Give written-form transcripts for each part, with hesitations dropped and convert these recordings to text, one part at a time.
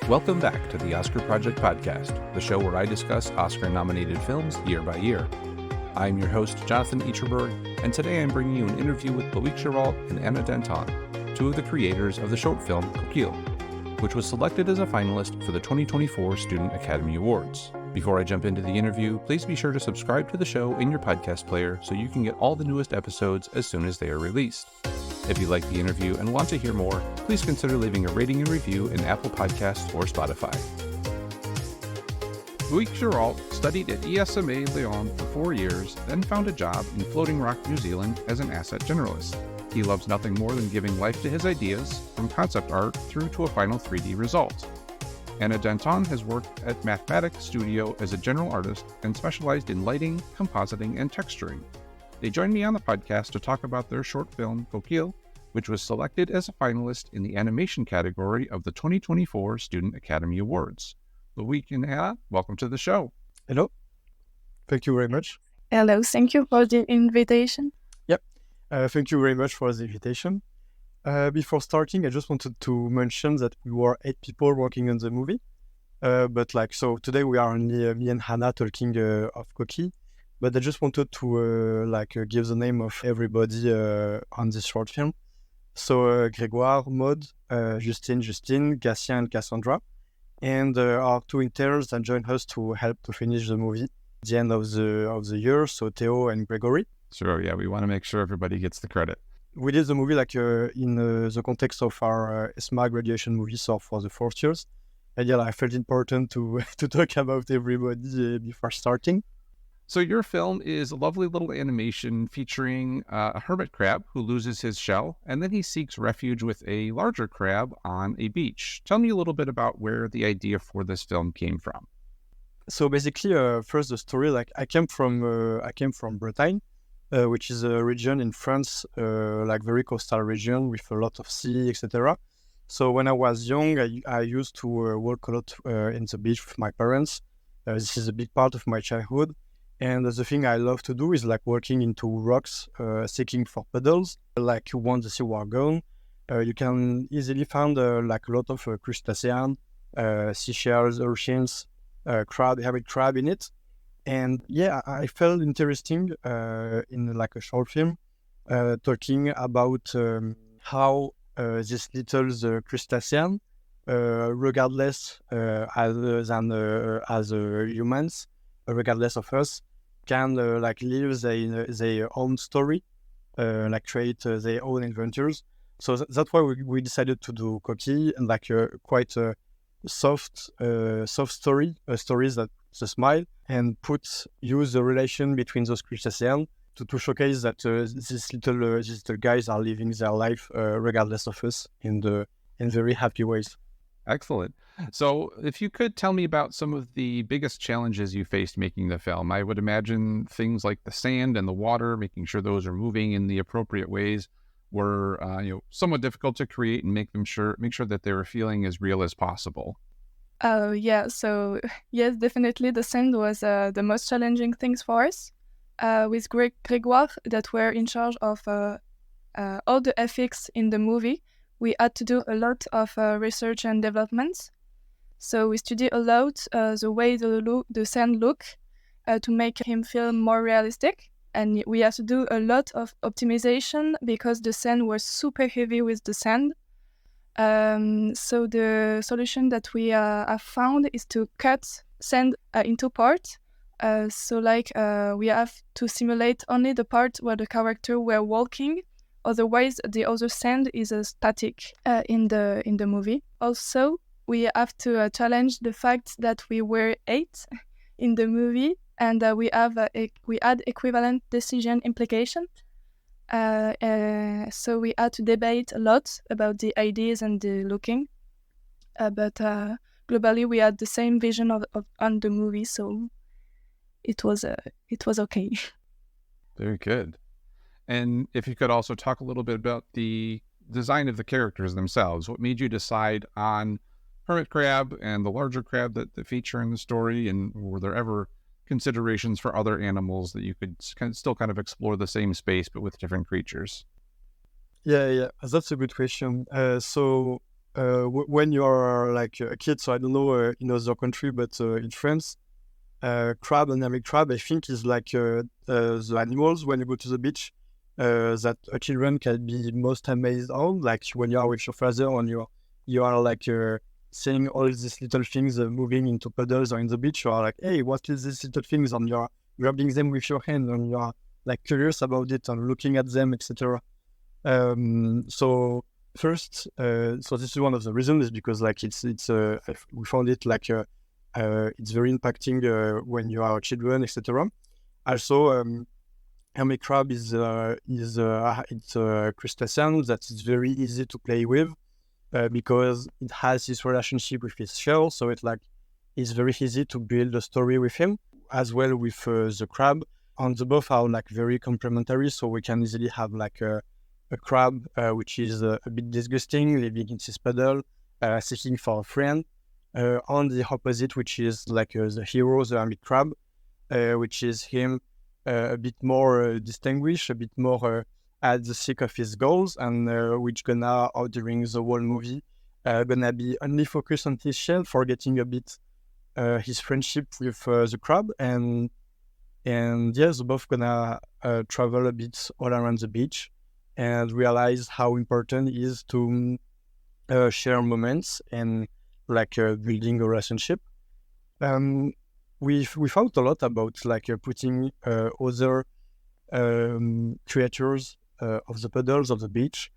Welcome back to the Oscar Project Podcast, the show where I discuss Oscar-nominated films year by year. I'm your host, Jonathan Eacherberg, and today I'm bringing you an interview with Loïc Girault and Anna Danton, two of the creators of the short film Coquille, which was selected as a finalist for the 2024 Student Academy Awards. Before I jump into the interview, please be sure to subscribe to the show in your podcast player so you can get all the newest episodes as soon as they are released. If you like the interview and want to hear more, please consider leaving a rating and review in Apple Podcasts or Spotify. Loïc Girault studied at ESMA Lyon for 4 years, then found a job in Floating Rock, New Zealand as an asset generalist. He loves nothing more than giving life to his ideas, from concept art through to a final 3D result. Anna Danton has worked at Mathematics Studio as a general artist and specialized in lighting, compositing, and texturing. They joined me on the podcast to talk about their short film, Coquille, which was selected as a finalist in the animation category of the 2024 Student Academy Awards. Loïc and Anna, welcome to the show. Hello. Thank you very much. Hello, thank you for the invitation. Yep. Thank you very much for the invitation. Before starting, I just wanted to mention that we were 8 people working on the movie. So today we are only me and Hannah talking of Coquille. But I just wanted to give the name of everybody on this short film. So Grégoire, Maud, Justine, Gatien, and Cassandra. And our 2 interns that joined us to help to finish the movie at the end of the year. So Theo and Gregory. Sure, yeah, we want to make sure everybody gets the credit. We did the movie in the context of our ESMA graduation movie, so for the 4th years. And yeah, I felt important to talk about everybody before starting. So your film is a lovely little animation featuring a hermit crab who loses his shell, and then he seeks refuge with a larger crab on a beach. Tell me a little bit about where the idea for this film came from. So basically, first the story, I came from Bretagne, which is a region in France, very coastal region with a lot of sea, etc. So when I was young, I used to work a lot in the beach with my parents. This is a big part of my childhood. And the thing I love to do is working into rocks, seeking for puddles. Once the sea was gone, you can easily find a lot of crustaceans, seashells, urchins, hermit crab in it. And yeah, I felt interesting in a short film talking about how this little crustacean, regardless as humans, regardless of us, can live their own story, create their own adventures. So that's why we decided to do Coquille and quite a soft story, stories that the smile, and use the relation between those crustaceans to showcase that these little guys are living their life regardless of us in very happy ways. Excellent. So if you could tell me about some of the biggest challenges you faced making the film. I would imagine things like the sand and the water, making sure those are moving in the appropriate ways, were somewhat difficult to create and make sure that they were feeling as real as possible. So yes, definitely the sand was the most challenging things for us. With Grégoire, that were in charge of all the effects in the movie, we had to do a lot of research and developments. So we studied a lot the way the sand look to make him feel more realistic. And we had to do a lot of optimization because the sand was super heavy with the sand. So the solution that we have found is to cut sand into parts. We have to simulate only the part where the character were walking. Otherwise, the other sand is static in the movie. Also, we have to challenge the fact that we were 8 in the movie, and we had equivalent decision implication. So we had to debate a lot about the ideas and the looking. But globally, we had the same vision on the movie, so it was okay. Very good. And if you could also talk a little bit about the design of the characters themselves. What made you decide on hermit crab and the larger crab that feature in the story? And were there ever considerations for other animals that you could still kind of explore the same space but with different creatures? Yeah, that's a good question. So when you are like a kid, so I don't know in other country, but in France, crab and hermit crab, I think, is like the animals when you go to the beach that children can be most amazed on. Like when you are with your father and you are like seeing all these little things moving into puddles or in the beach, you are like, hey, what is these little things? And you're grabbing them with your hand and you are like curious about it and looking at them, etc. So first, so this is one of the reasons, is because like we found it like it's very impacting when you are children, etc. Also, hermit crab is it's a crustacean that is very easy to play with because it has this relationship with his shell. So it's very easy to build a story with him, as well with the crab. And the both are like very complementary. So we can easily have like a crab which is a bit disgusting, living in his puddle, seeking for a friend. On the opposite, which is like the hero, the hermit crab, which is him a bit more distinguished, a bit more at the seek of his goals, and which gonna, during the whole movie, gonna be only focused on his shell, forgetting a bit his friendship with the crab, and yes, both gonna travel a bit all around the beach and realize how important it is to share moments and like building a relationship. We thought a lot about like putting other creatures of the puddles of the beach.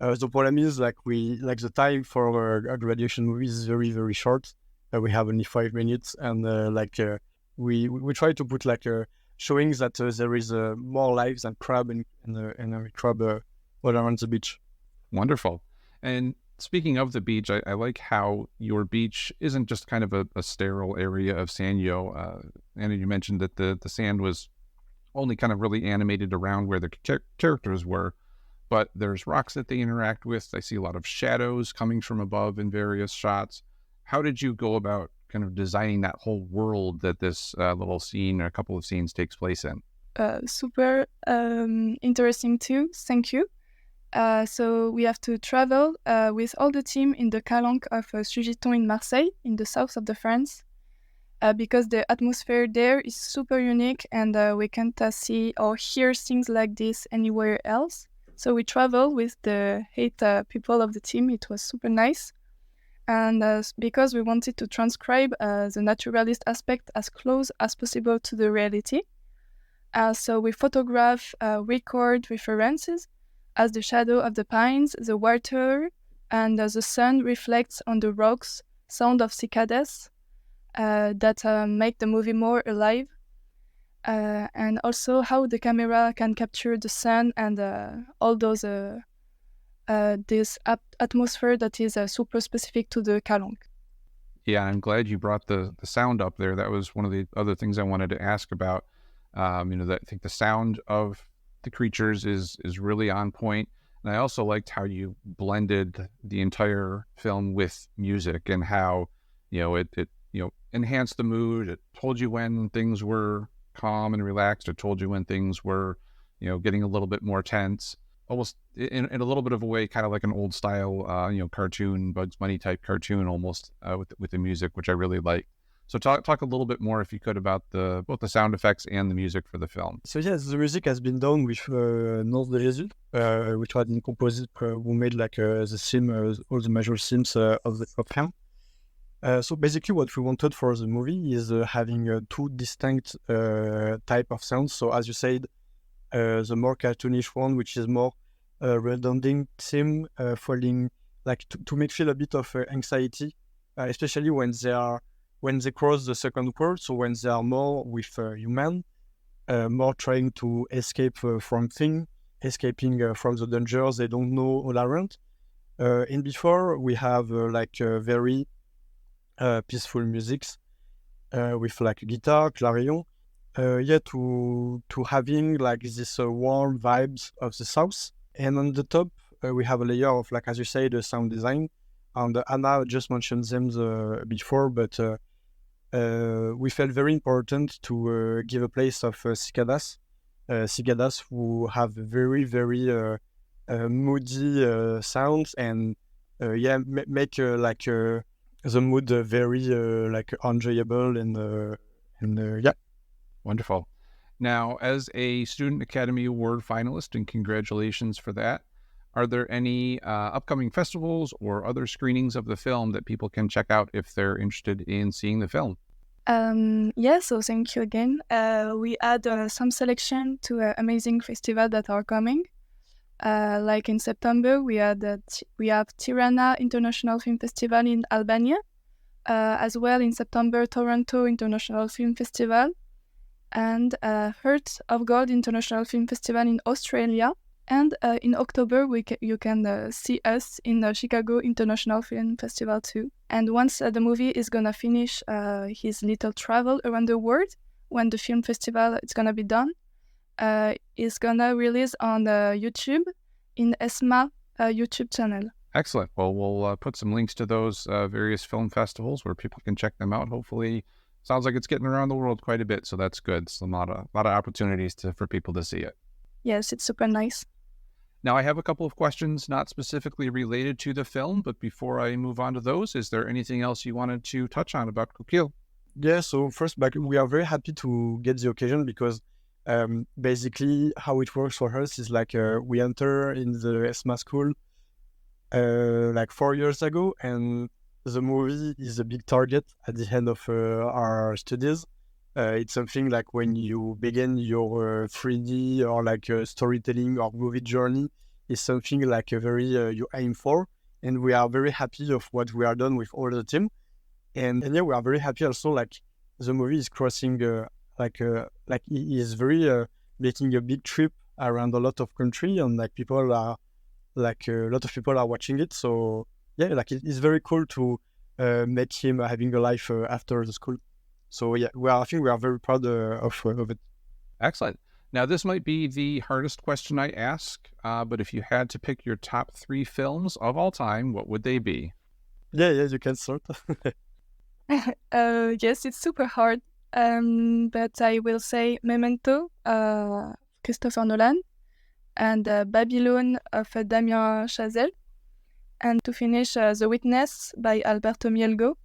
The problem is like the time for a graduation movie is very, very short. We have only 5 minutes, and we try to put like showing that there is more lives than crab and crab all around the beach. Wonderful. And speaking of the beach, I like how your beach isn't just kind of a sterile area of sand. Anna, you mentioned that the sand was only kind of really animated around where the characters were, but there's rocks that they interact with. I see a lot of shadows coming from above in various shots. How did you go about kind of designing that whole world that this little scene, or a couple of scenes, takes place in? Super interesting too. Thank you. So we have to travel with all the team in the calanque of Sugiton in Marseille, in the south of the France, because the atmosphere there is super unique, and we can't see or hear things like this anywhere else. So we travel with the 8 people of the team. It was super nice. And because we wanted to transcribe the naturalist aspect as close as possible to the reality. So we photograph, record references, as the shadow of the pines, the water, and the sun reflects on the rocks, sound of cicadas that make the movie more alive. And also how the camera can capture the sun and all those this atmosphere that is super specific to the calanque. Yeah, I'm glad you brought the sound up there. That was one of the other things I wanted to ask about. That I think the sound of the creatures is really on point. And I also liked how you blended the entire film with music, and how, it enhanced the mood. It told you when things were calm and relaxed. It told you when things were, getting a little bit more tense, almost in a little bit of a way, kind of like an old style, cartoon, Bugs Bunny type cartoon almost, with the music, which I really like. So talk a little bit more, if you could, about both the sound effects and the music for the film. So yes, the music has been done with North de Jesus, which was in composite who made like the theme, all the major themes of the film. So basically what we wanted for the movie is having 2 distinct type of sounds. So as you said, the more cartoonish one, which is more redundant theme, falling like to make feel a bit of anxiety, especially when they cross the second world. So when they are more with human, more trying to escape from things, escaping from the dangers they don't know all around. And before we have very peaceful musics with like guitar, clarion, to having like this warm vibes of the south. And on the top, we have a layer of, like, as you say, the sound design. And Anna just mentioned them before, but we felt very important to give a place of cicadas. Cicadas who have very, very moody sounds, and make the mood very like enjoyable and yeah. Wonderful. Now, as a Student Academy Award finalist, and congratulations for that, are there any upcoming festivals or other screenings of the film that people can check out if they're interested in seeing the film? Yeah, so thank you again. We add some selection to amazing festivals that are coming. Like in September, we have Tirana International Film Festival in Albania. As well in September, Toronto International Film Festival. And Heart of Gold International Film Festival in Australia. And in October, you can see us in the Chicago International Film Festival too. And once the movie is gonna finish his little travel around the world, when the film festival is gonna be done, it's gonna release on YouTube in ESMA YouTube channel. Excellent. Well, we'll put some links to those various film festivals where people can check them out. Hopefully, sounds like it's getting around the world quite a bit, so that's good. It's a lot of opportunities for people to see it. Yes, it's super nice. Now, I have a couple of questions not specifically related to the film, but before I move on to those, is there anything else you wanted to touch on about Coquille? Yeah, so first, we are very happy to get the occasion because basically how it works for us is like we enter in the ESMA school like 4 years ago, and the movie is a big target at the end of our studies. It's something like when you begin your 3D or like storytelling or movie journey, is something like a very you aim for, and we are very happy of what we are done with all the team, and yeah, we are very happy also like the movie is crossing like it is very making a big trip around a lot of country, and like people are like a lot of people are watching it, so yeah, like it is very cool to make him having a life after the school. So yeah, I think we are very proud of it. Excellent. Now, this might be the hardest question I ask, but if you had to pick your top 3 films of all time, what would they be? Yeah, you can start. Yes, it's super hard, but I will say Memento, Christopher Nolan, and Babylon of Damien Chazelle, and to finish, The Witness by Alberto Mielgo.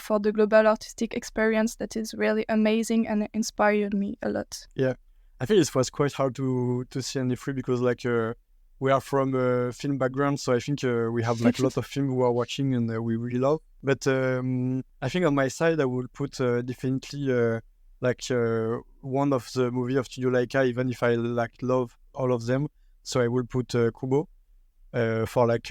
For the global artistic experience that is really amazing and inspired me a lot. Yeah, I think it was quite hard to see any three because like we are from a film background, so I think we have like a lot of film we are watching and we really love. But I think on my side I will put definitely like one of the movie of Studio Laika, even if I like love all of them. So I will put Kubo for like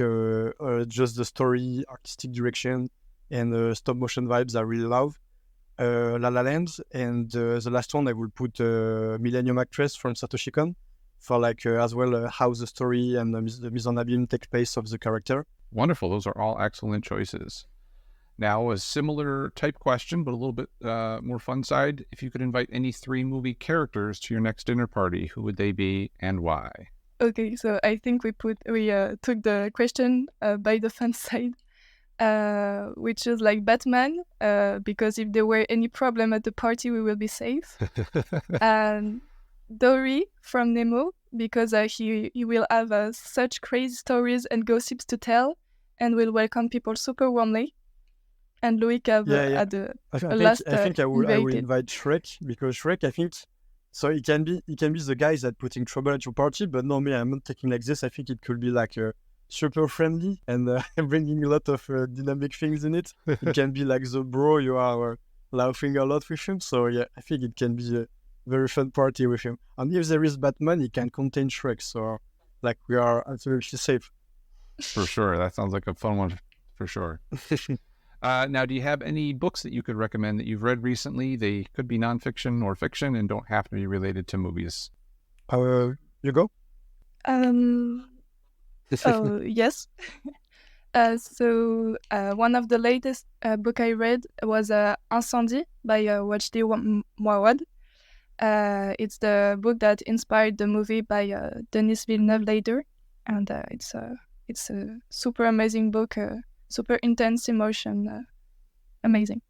just the story, artistic direction, and stop motion vibes I really love. La La Land, and the last one I will put Millennium Actress from Satoshi Kon for like as well how the story and the mise en abîme take place of the character. Wonderful. Those are all excellent choices. Now, a similar type question, but a little bit more fun side. If you could invite any 3 movie characters to your next dinner party, who would they be and why? Okay, so I think we took the question by the fun side. Which is like Batman, because if there were any problem at the party, we will be safe. And Dory from Nemo, because he will have such crazy stories and gossips to tell, and will welcome people super warmly. And Loïc had I think I will invite Shrek, because Shrek, I think, so it can be the guys that putting trouble at your party, but no, me, I'm not taking like this. I think it could be like super friendly and bringing a lot of dynamic things in it. It can be like the bro, you are laughing a lot with him. So yeah, I think it can be a very fun party with him. And if there is Batman, he can contain Shrek. So like we are absolutely safe. For sure. That sounds like a fun one for sure. Now, do you have any books that you could recommend that you've read recently? They could be nonfiction or fiction and don't have to be related to movies. You go? Oh, yes. So one of the latest book I read was Incendies by Wajdi Mouawad. It's the book that inspired the movie by Denis Villeneuve later, and it's a super amazing book, super intense emotion, amazing.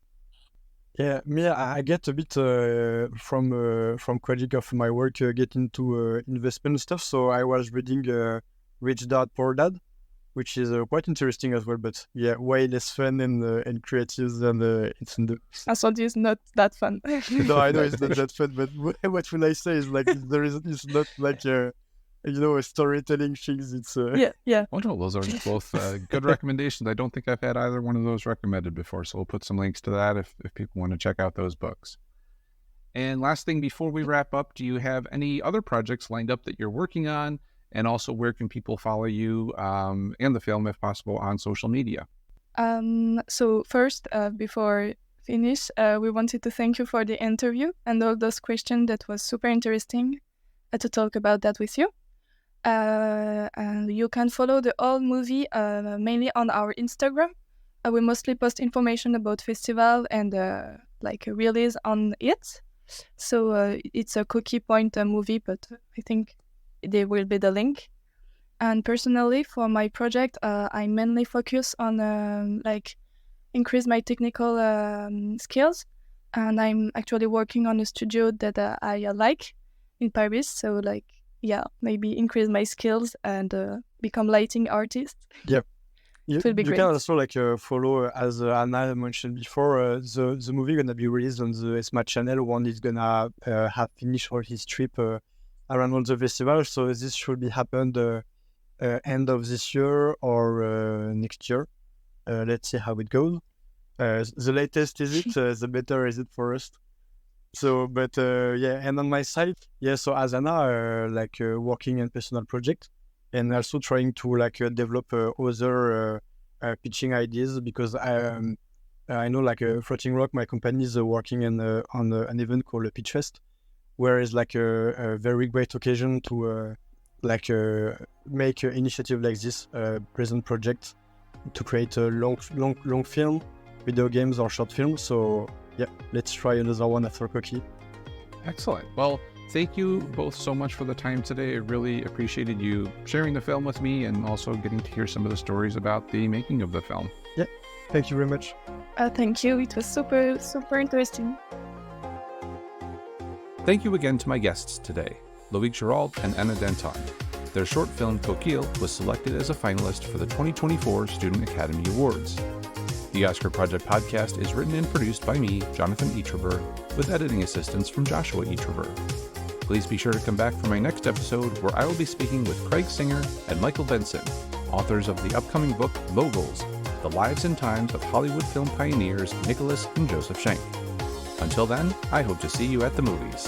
Yeah, me, I get a bit from critic of my work, get into investment stuff. So I was reading Rich Dad Poor Dad which is quite interesting as well. But yeah, way less fun and creative than Incendies. Incendies is not that fun. No, I know it's not that fun, but what will I say is like it's not like a storytelling things. It's yeah. Oh no, those are both good recommendations. I don't think I've had either one of those recommended before, so we'll put some links to that if people want to check out those books. And last thing before we wrap up, do you have any other projects lined up that you're working on? And also, where can people follow you and the film, if possible, on social media? So first, before finish, we wanted to thank you for the interview and all those questions. That was super interesting to talk about that with you. And you can follow the whole movie mainly on our Instagram. We mostly post information about festival and like a release on it. So it's a Coquille Point movie, but I think there will be the link. And personally, for my project, I mainly focus on like increase my technical skills, and I'm actually working on a studio that I like in Paris. So like, yeah, maybe increase my skills and become lighting artist. Yep. You It will be great. can also like follow, as Anna mentioned before, the movie gonna be released on the ESMA channel when it's gonna have finished all his trip around all the festivals. So this should be happened end of this year or next year. Let's see how it goes. The latest is it, the better is it for us. So, but yeah, and on my side, yeah. So as Anna, like working in personal project. And also trying to like develop other pitching ideas, because I know like Floating Rock, my company is working on an event called a Pitch Fest, where it's like a very great occasion to make an initiative like this, present project, to create a long film, video games or short film. So yeah, let's try another one after Coquille. Excellent. Well, thank you both so much for the time today. I really appreciated you sharing the film with me and also getting to hear some of the stories about the making of the film. Yeah, thank you very much. Thank you. It was super, super interesting. Thank you again to my guests today, Loïc Girault and Anna Danton. Their short film Coquille was selected as a finalist for the 2024 Student Academy Awards. The Oscar Project podcast is written and produced by me, Jonathan Etreber, with editing assistance from Joshua Etreber. Please be sure to come back for my next episode, where I will be speaking with Craig Singer and Michael Benson, authors of the upcoming book Moguls, The Lives and Times of Hollywood Film Pioneers Nicholas and Joseph Schenck. Until then, I hope to see you at the movies.